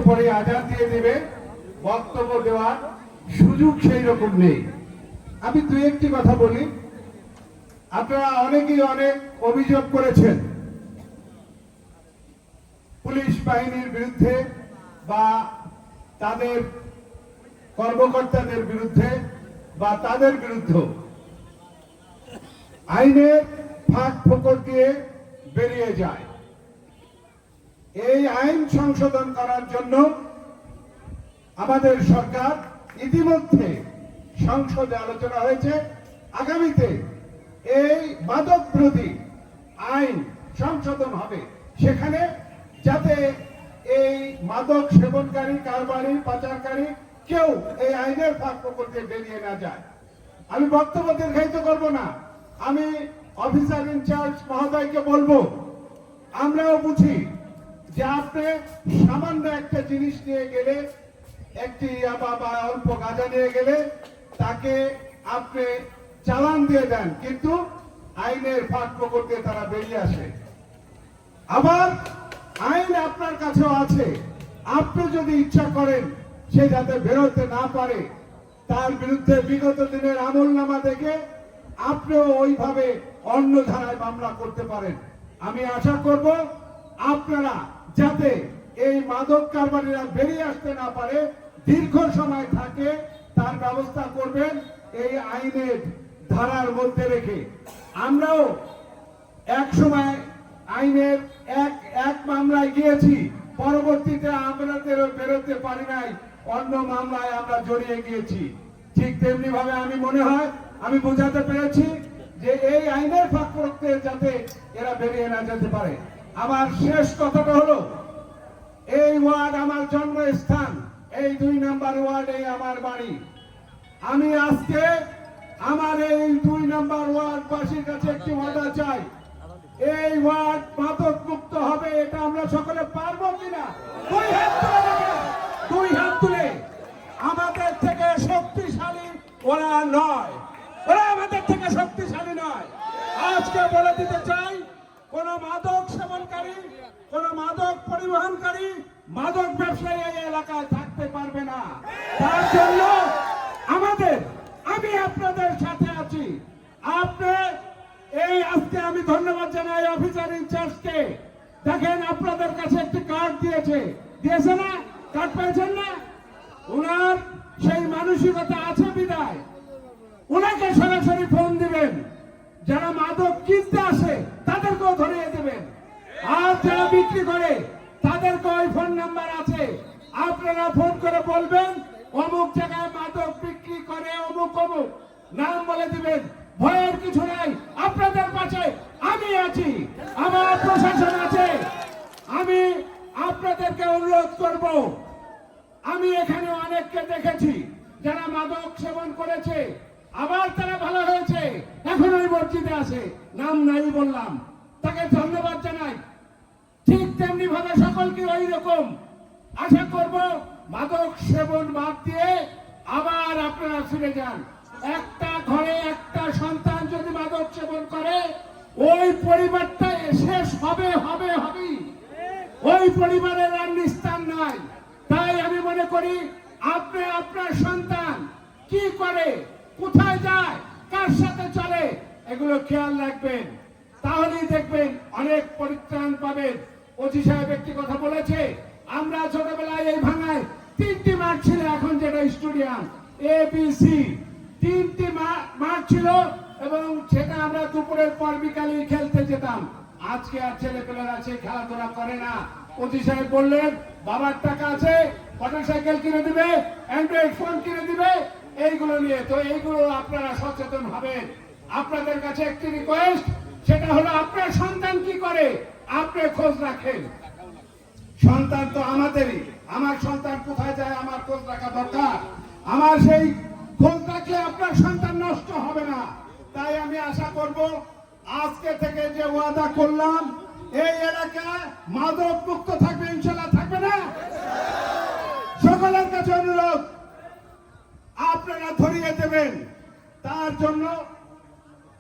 পরে আজান দিয়ে দেবে, বক্তব্য দেওয়ার সুযোগ সেই রকম নেই। আমি দুই একটি কথা বলি। আপনারা অনেকেই অনেক অভিযোগ করেছেন পুলিশ বাহিনীর বিরুদ্ধে বা তাদের কর্মকর্তাদের বিরুদ্ধে বা তাদের বিরুদ্ধে। আইনের ফাঁক ফোকর দিয়ে বেরিয়ে যায়। এই আইন সংশোধন করার জন্য আমাদের সরকার ইতিমধ্যে সংসদে আলোচনা হয়েছে। আগামীতে এই মাদক বিরোধী আইন সংশোধন হবে, সেখানে যাতে এই মাদক সেবনকারী, কারবারি, পাচারকারী কেউ এই আইনের ফাঁক ফোকর দিয়ে বেরিয়ে না যায়। আমি বক্তব্য দীর্ঘায়িত করব না। আমি অফিসার ইনচার্জ মহোদয়কে বলবো, আমরাও বুঝি যে আপনি সামান্য একটা জিনিস নিয়ে গেলে, একটি ইয়াবা বা অল্প গাঁজা নিয়ে গেলে তাকে আপনি চালান দিয়ে দেন, কিন্তু আইনের ফাঁক ফোকর দিয়ে তারা বেরিয়ে আসে। আবার আইন আপনার কাছেও আছে, আপনি যদি ইচ্ছা করেন সে যাতে বেরোতে না পারে, তার বিরুদ্ধে বিগত দিনের আমলনামা দেখে আপনিও ওইভাবে অন্য ধারায় মামলা করতে পারেন। আমি আশা করব আপনারা যাতে এই মাদক কারবারিরা বেরিয়ে আসতে না পারে, দীর্ঘ সময় থাকে, তার ব্যবস্থা করবেন এই আইনের ধারার মধ্যে রেখে। আমরাও এক সময় আইনের এক মামলায় গিয়েছি, পরবর্তীতে আমাদেরও বেরোতে পারি নাই, অন্য মামলায় আমরা জড়িয়ে গিয়েছি। ঠিক তেমনি ভাবে আমি মনে হয় আমি বোঝাতে পেরেছি যে এই আইনের ফাঁক ফোকর যাতে এরা বেরিয়ে না যেতে পারে। আমার শেষ কথাটা হলো, এই ওয়ার্ড আমার জন্মস্থান, এই 2 নম্বর ওয়ার্ডে আমার বাড়ি। আমি আজকে আমার এই 2 নম্বর ওয়ার্ড বাসীর কাছে একটি ওয়াদা চাই, এই ওয়ার্ড মাদক মুক্ত হবে। এটা আমরা সকলে পারবো কিনা? 2 হাত তুলে দেখেন, 2 হাত তুলে। আমাদের থেকে শক্তিশালী ওরা নয়, ওরা আমাদের থেকে শক্তিশালী নয়। আজকে বলে দিতে চাই, কোন মাদক সেবনকারী, কোন মাদক পরিবহনকারী, মাদক ব্যবসায়ী এই এলাকায় থাকতে পারবে না। তার জন্য আমি আপনাদের সাথে আছি। আপনি এই আজকে আমি ধন্যবাদ জানাই অফিসার ইনচার্জকে। দেখেন আপনাদের কাছে একটি কার্ড দিয়েছে না? কার্ড পেয়েছেন না? উনার সেই মানসিকতা আছে বিদায় উনাকে সরাসরি ফোন দিবেন, যারা মাদক কিনতে আসে তাদেরকেও ধরিয়ে দেবেন, আর যারা বিক্রি করে তাদেরকে ওই ফোন নাম্বার আছে, আপনারা ফোন করে বলবেন অমুক জায়গায় মাদক বিক্রি করে অমুক অমুক, নাম বলে দিবেন। ভয়ের কিছু নাই, আপনাদের পাশে আমি আছি, আমার প্রশাসন আছে। আমি আপনাদেরকে অনুরোধ করব, আমি এখানে অনেককে দেখেছি যারা মাদক সেবন করেছে, আবার তারা ভালো হয়েছে, এখন ওই মসজিদে আছে, নাম নাই বললাম, তাকে ধন্যবাদ জানাই। ঠিক তেমনি ভাবে সকলকে ওই রকম আশা করব মাদক সেবন বাদ দিয়ে আবার আপনারা ফিরে যান। একটা ঘরে একটা সন্তান যদি মাদক সেবন করে, ওই পরিবারটা শেষ হবে হবে হবে, ওই পরিবারের আর নিস্তার নাই। তাই আমি মনে করি আপনি আপনার সন্তান কি করে, কোথায় যায়, কার সাথে চলে, এগুলো খেয়াল রাখবেন, তাহলেই দেখবেন অনেক পরিত্রাণ পাবেন। ওজি সাহেব একটি কথা বলেছে, আমরা ছোটবেলায় এই ভাঙায় 3টি মাঠ ছিল, এখন যেটা স্টেডিয়াম ABC, 3টি মাঠ ছিল এবং সেটা আমরা দুপুরের পর বিকালে খেলতে যেতাম। আজকে আর ছেলেপেলেরা আছে খেলাধুলা করে না। ওজি সাহেব বললেন বাবার টাকা আছে, মোটরসাইকেল কিনে দিবে, অ্যান্ড্রয়েড ফোন কিনে দিবে, এইগুলো নিয়ে। তো এইগুলো আপনারা সচেতন হবেন। আপনাদের কাছে একটি রিকোয়েস্ট, সেটা হলো আপনার সন্তান কি করে আপনি খোঁজ রাখেন। সন্তান তো আমাদেরই, আমার সন্তান কোথায় যায় আমার খোঁজ রাখা দরকার। আমার সেই খোঁজ রাখলে আপনার সন্তান নষ্ট হবে না। তাই আমি আশা করব আজকে থেকে যে ওয়াদা করলাম, এই এলাকা মাদক মুক্ত থাকবে, ইনশাআল্লাহ থাকবে না? সকলের কাছে অনুরোধ, আপনারা ধরিয়ে দেবেন। তার জন্য